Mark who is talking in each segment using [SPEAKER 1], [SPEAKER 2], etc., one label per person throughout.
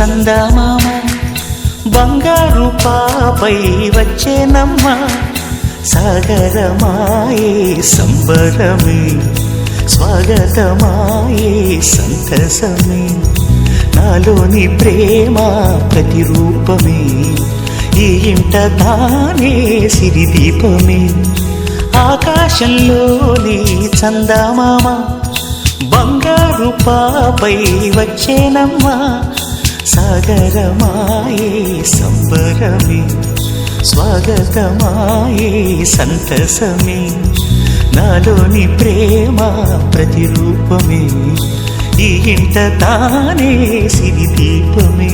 [SPEAKER 1] చందమామ బంగారు పాపై వచ్చేనమ్మ సాగరమాయే సంబరమే స్వాగతమాయే సంతసమే నాలోని ప్రేమ ప్రతిరూపమే ఈ ఇంట తానే సిరిదీపమే ఆకాశంలోని చందమామ బంగారు పాపై వచ్చేనమ్మా సాగరమాయే సంబరమే స్వాగతమాయే సంతసమే నాలోని ప్రేమ ప్రతిరూపమే ఈ ఇంట తానే సిరిదీపమే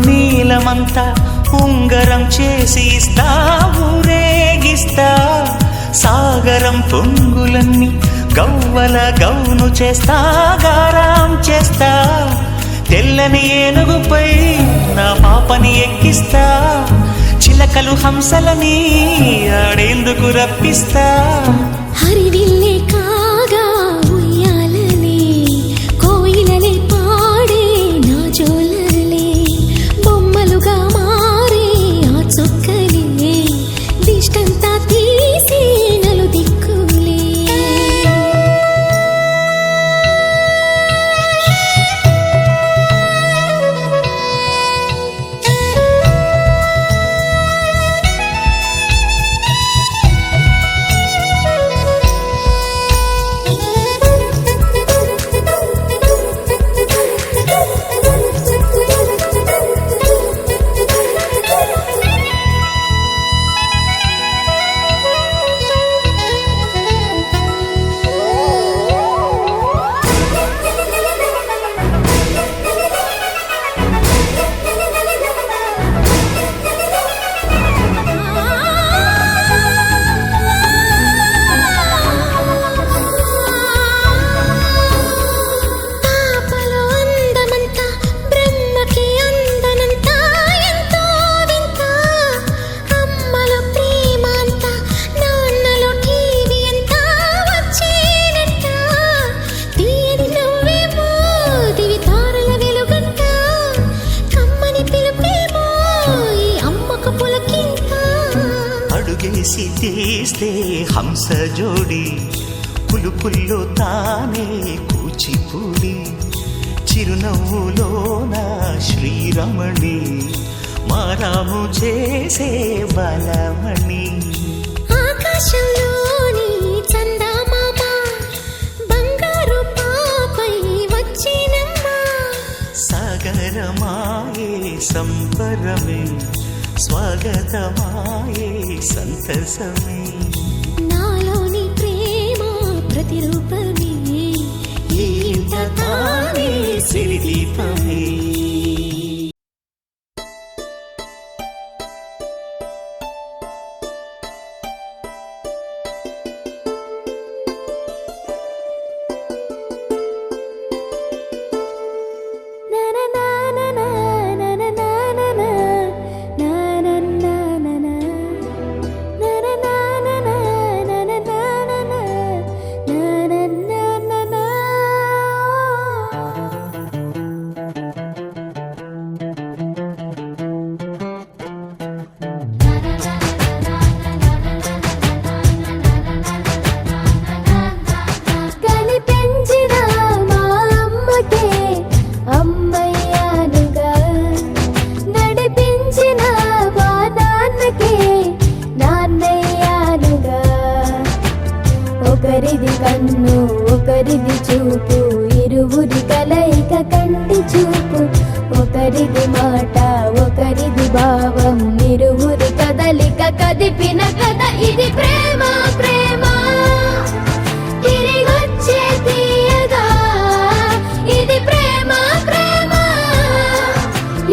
[SPEAKER 1] నీలమంతా ఉంగరం చేసి ఇస్తా ఊరేగిస్తా సాగరం పొంగులన్నీ గవ్వల గౌను చేస్తా గారాం చేస్తా తెల్లని ఏనుగుపై నా పాపని ఎక్కిస్తా చిలకలు హంసలని ఆడేందుకు రప్పిస్తా
[SPEAKER 2] హరివిల్లే కాగా ఉయ్యాలనే కోయిలలే పాడే నా జోలలే బొమ్మలుగా మారే ఆ చొక్కలే దిష్టంతా తీసి నలు దిక్కులే
[SPEAKER 1] అడుగేసి తీస్తే హంస జోడి పులుపుల్లో తానే కూచిపూడి చిరునవ్వులోన శ్రీరమణి మారాము చేసే బలమణి
[SPEAKER 2] ఆకాశంలోని చందమామ బంగారు పాపై వచ్చినమ్మా
[SPEAKER 1] సాగరమాయే సంబరమే స్వాగతమాయే సంతసమే
[SPEAKER 2] నాలోని ప్రేమ ప్రతిరూపమే
[SPEAKER 1] ఈ ఇంట తానే సిరిదీపమే
[SPEAKER 2] ఒకరిది కన్ను ఒకరిది చూపు ఇరువురి కలయిక కంటి చూపు ఒకరిది మాట ఒకరిది భావం ఇరువురి కదలిక కదిపిన కథ ఇది ప్రేమ ప్రేమ తిరిగొచ్చే తీయగా ఇది ప్రేమ ప్రేమ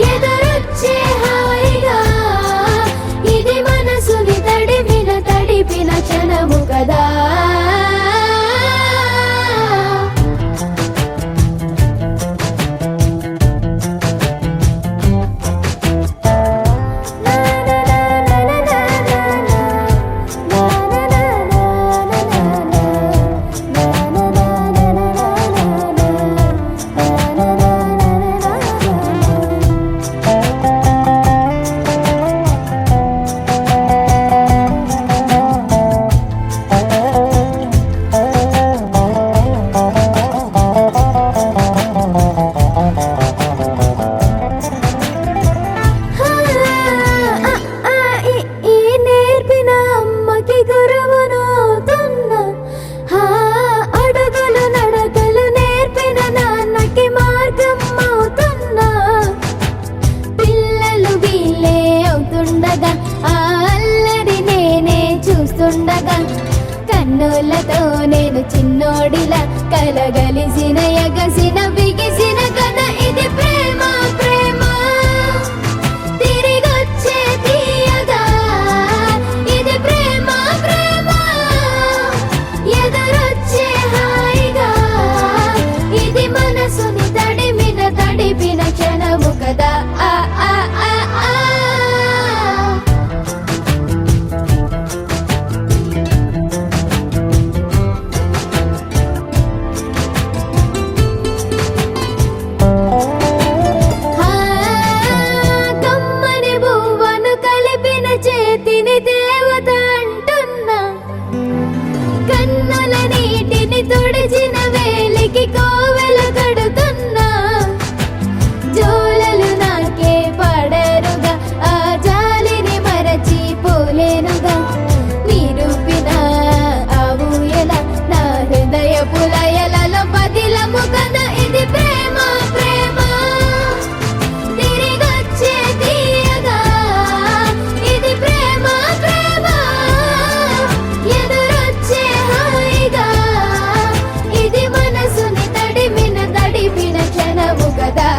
[SPEAKER 2] ఎదురొచ్చే హాయిగా ఇది మనసుని తడిమి క్షణము కదా. కన్నులతో నేను చిన్నోడిలా కలగలిసిన ఎగసిన బిగిసిన కథ ఇది ప్రేమ ప్రేమ తిరిగొచ్చే తీయగా ఇది ప్రేమ ప్రేమ ఎదురొచ్చే హాయిగా ఇది మనసుని తడిపిన క్షణము కదా. కన్నుల నీటిని తుడిచిన వేలికి కోవెల కడుతున్నా జోలలు నాకే పడరుగా ఆ జాలిని మరచి పోలేనుగా నిరూపిన ఆ ఊయల నా హృదయ పులయలలో పదిలము కదా ఇది ప్రేమ ప్రేమ తిరిగొచ్చే తీయగా ఇది ప్రేమ ప్రేమ ఎదురొచ్చే హాయిగా ఇది మనసుని తడిపిన క్షణము కదా.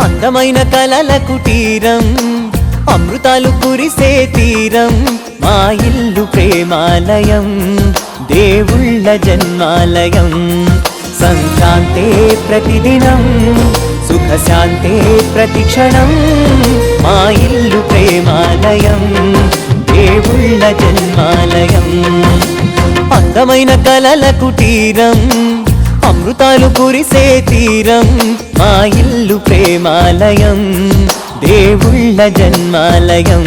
[SPEAKER 3] అందమైన కలల కుటీరం అమృతాలు కురిసే తీరం మా ఇల్లు ప్రేమాలయం దేవుళ్ళ జన్మాలయం సంక్రాంతే ప్రతిదినం సుఖశాంతే ప్రతిక్షణం మా ఇల్లు ప్రేమాలయం దేవుళ్ళ జన్మాలయం అందమైన కలల కుటీరం అమృతాలు కురిసే తీరం మా ఇల్లు ప్రేమాలయం దేవుళ్ళ జన్మాలయం